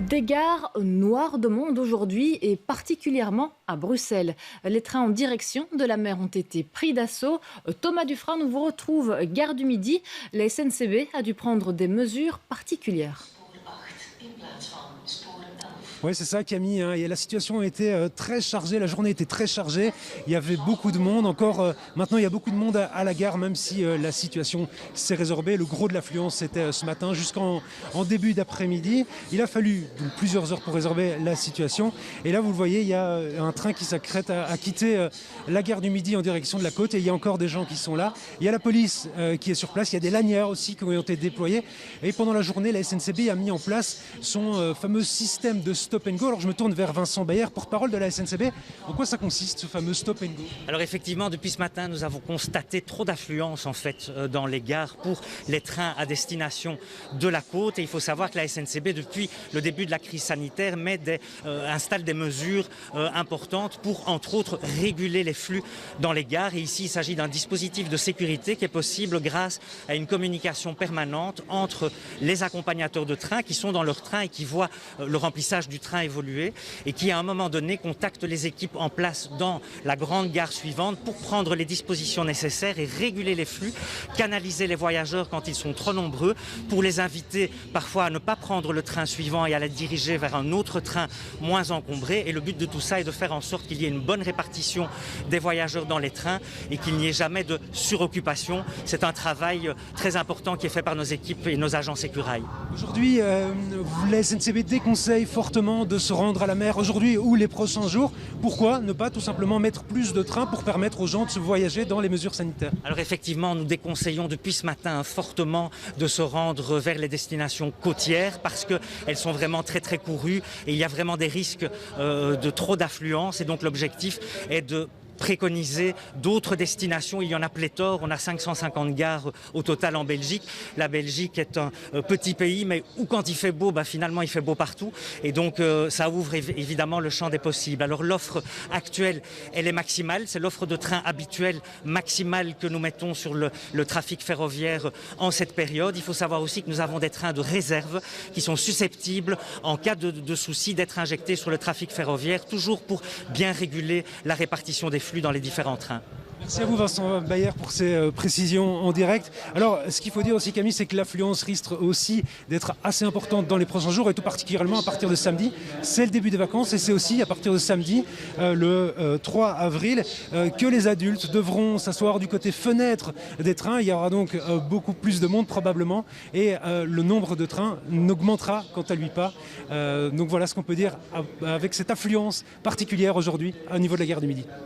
Des gares noires de monde aujourd'hui et particulièrement à Bruxelles. Les trains en direction de la mer ont été pris d'assaut. Thomas Dufresne, on vous retrouve gare du Midi. La SNCB a dû prendre des mesures particulières. Oui, c'est ça, Camille. Et la situation était très chargée, la journée était très chargée. Il y avait beaucoup de monde. Encore maintenant, il y a beaucoup de monde à la gare, même si la situation s'est résorbée. Le gros de l'affluence, c'était ce matin jusqu'en début d'après-midi. Il a fallu plusieurs heures pour résorber la situation. Et là, vous le voyez, il y a un train qui s'apprête à quitter la gare du Midi en direction de la côte. Et il y a encore des gens qui sont là. Il y a la police qui est sur place. Il y a des lanières aussi qui ont été déployées. Et pendant la journée, la SNCB a mis en place son fameux système de stop and go. Alors je me tourne vers Vincent Bayer, porte-parole de la SNCB. En quoi ça consiste, ce fameux stop and go? Alors effectivement, depuis ce matin, nous avons constaté trop d'affluence en fait dans les gares pour les trains à destination de la côte. Et il faut savoir que la SNCB, depuis le début de la crise sanitaire, installe des mesures importantes pour, entre autres, réguler les flux dans les gares. Et ici, il s'agit d'un dispositif de sécurité qui est possible grâce à une communication permanente entre les accompagnateurs de train qui sont dans leur train et qui voient le remplissage du train évoluer et qui, à un moment donné, contactent les équipes en place dans la grande gare suivante pour prendre les dispositions nécessaires et réguler les flux, canaliser les voyageurs quand ils sont trop nombreux, pour les inviter parfois à ne pas prendre le train suivant et à les diriger vers un autre train moins encombré. Et le but de tout ça est de faire en sorte qu'il y ait une bonne répartition des voyageurs dans les trains et qu'il n'y ait jamais de suroccupation. C'est un travail très important qui est fait par nos équipes et nos agents sécurail. Aujourd'hui, la SNCB déconseille fortement de se rendre à la mer aujourd'hui ou les prochains jours. Pourquoi ne pas tout simplement mettre plus de trains pour permettre aux gens de se voyager dans les mesures sanitaires? Alors effectivement, nous déconseillons depuis ce matin fortement de se rendre vers les destinations côtières parce qu'elles sont vraiment très très courues et il y a vraiment des risques de trop d'affluence. Et donc l'objectif est de préconiser d'autres destinations. Il y en a pléthore. On a 550 gares au total en Belgique. La Belgique est un petit pays, mais où quand il fait beau, finalement il fait beau partout. Et donc ça ouvre évidemment le champ des possibles. Alors l'offre actuelle, elle est maximale. C'est l'offre de train habituelle maximale que nous mettons sur le trafic ferroviaire en cette période. Il faut savoir aussi que nous avons des trains de réserve qui sont susceptibles, en cas de souci, d'être injectés sur le trafic ferroviaire, toujours pour bien réguler la répartition des flux dans les différents trains. Merci à vous Vincent Bayer pour ces précisions en direct. Alors ce qu'il faut dire aussi Camille, c'est que l'affluence risque aussi d'être assez importante dans les prochains jours et tout particulièrement à partir de samedi. C'est le début des vacances et c'est aussi à partir de samedi, le 3 avril, que les adultes devront s'asseoir du côté fenêtre des trains. Il y aura donc beaucoup plus de monde probablement et le nombre de trains n'augmentera quant à lui pas. Donc voilà ce qu'on peut dire avec cette affluence particulière aujourd'hui au niveau de la gare du Midi.